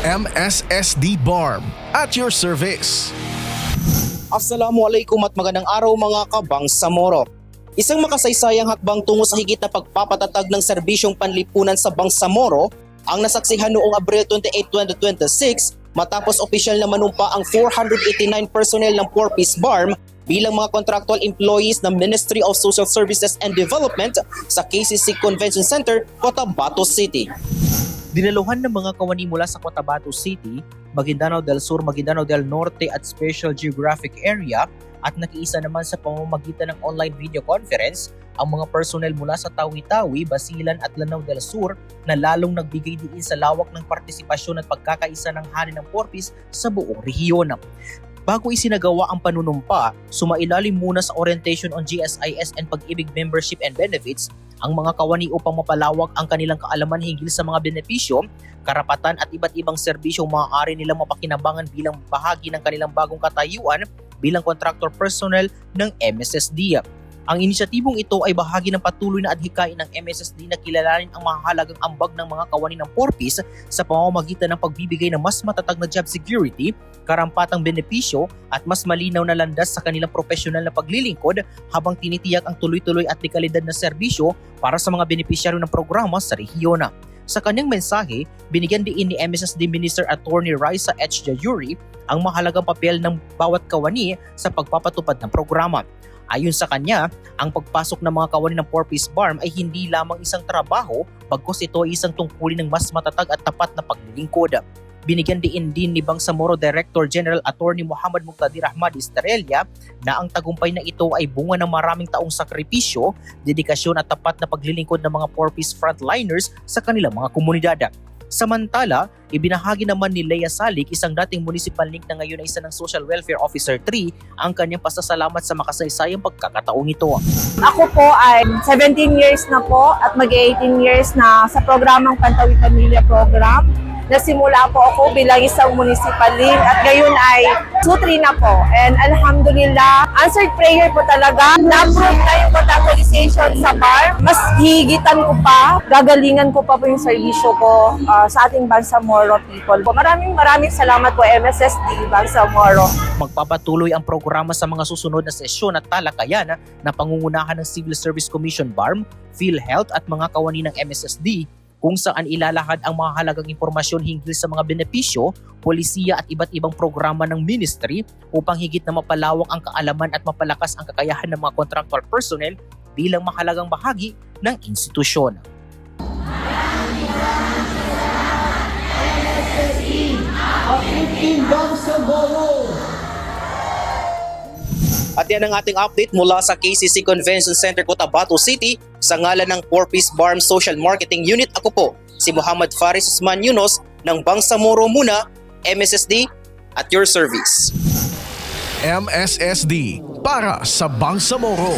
MSSD BARM at your service. Assalamualaikum at magandang araw mga kabangsamoro. Isang makasaysayang hakbang tungo sa higit na pagpapatatag ng serbisyong panlipunan sa Bangsamoro ang nasaksihan noong Abril 28, 2026 matapos opisyal na manumpa ang 489 personnel ng 4-piece BARM bilang mga contractual employees ng Ministry of Social Services and Development sa KCC Convention Center, Cotabato City. Dinaluhan ng mga kawani mula sa Cotabato City, Maguindanao del Sur, Maguindanao del Norte at Special Geographic Area at nakiisa naman sa pamamagitan ng online video conference ang mga personnel mula sa Tawi-Tawi, Basilan at Lanao del Sur na lalong nagbigay diin sa lawak ng partisipasyon at pagkakaisa ng hari ng 4-piece sa buong rehiyon. Bago isinagawa ang panunumpa, sumailalim muna sa orientation on GSIS and Pag-ibig Membership and Benefits ang mga kawani upang mapalawak ang kanilang kaalaman hinggil sa mga benepisyo, karapatan at iba't ibang serbisyong maaari nilang mapakinabangan bilang bahagi ng kanilang bagong katayuan bilang contractor personnel ng MSSD. Ang inisyatibong ito ay bahagi ng patuloy na adhikain ng MSSD na kilalanin ang mahalagang ambag ng mga kawani ng 4-piece sa pamamagitan ng pagbibigay ng mas matatag na job security, karampatang benepisyo at mas malinaw na landas sa kanilang profesional na paglilingkod habang tinitiyak ang tuloy-tuloy at dekalidad na serbisyo para sa mga benepisyaryo ng programa sa rehiyon. Sa kanyang mensahe, binigyan din ni MSSD Minister Attorney Raisa H. Jayuri ang mahalagang papel ng bawat kawani sa pagpapatupad ng programa. Ayon sa kanya, ang pagpasok ng mga kawani ng 4-piece BARM ay hindi lamang isang trabaho, bagkus ito ay isang tungkulin ng mas matatag at tapat na paglilingkod. Binigyan din ni Bangsamoro Director General Attorney Muhammad Muqtadir Ahmad Estrella na ang tagumpay na ito ay bunga ng maraming taong sakripisyo, dedikasyon at tapat na paglilingkod ng mga 4-piece frontliners sa kanilang mga komunidad. Samantala, ibinahagi naman ni Lea Salik, isang dating municipal link na ngayon ay isa ng Social Welfare Officer 3, ang kanyang pasasalamat sa makasaysayang pagkakataong ito. Ako po ay 17 years na po at mag-18 years na sa programang Pantawi Pamilya Program. Nasimula po ako bilang isang municipal link at ngayon ay sutri na po. And alhamdulillah, answered prayer po talaga. Na-approve na yung contractualization sa BARM. Mas higitan ko pa, gagalingan ko pa po yung servisyo ko sa ating Bangsamoro people. Maraming salamat po MSSD Bangsamoro. Magpapatuloy ang programa sa mga susunod na sesyon at talakayan na pangungunahan ng Civil Service Commission BARM, PhilHealth at mga kawani ng MSSD kung saan ilalahad ang mahalagang impormasyon hinggil sa mga benepisyo, polisiya at iba't ibang programa ng ministry upang higit na mapalawak ang kaalaman at mapalakas ang kakayahan ng mga contractual personnel bilang mahalagang bahagi ng institusyon. At yan ang ating update mula sa KCC Convention Center, Cotabato City sa ngalan ng 4-piece BARM Social Marketing Unit. Ako po, si Muhammad Faris Usman Yunos ng Bangsamoro Muna, MSSD at your service. MSSD para sa Bangsamoro.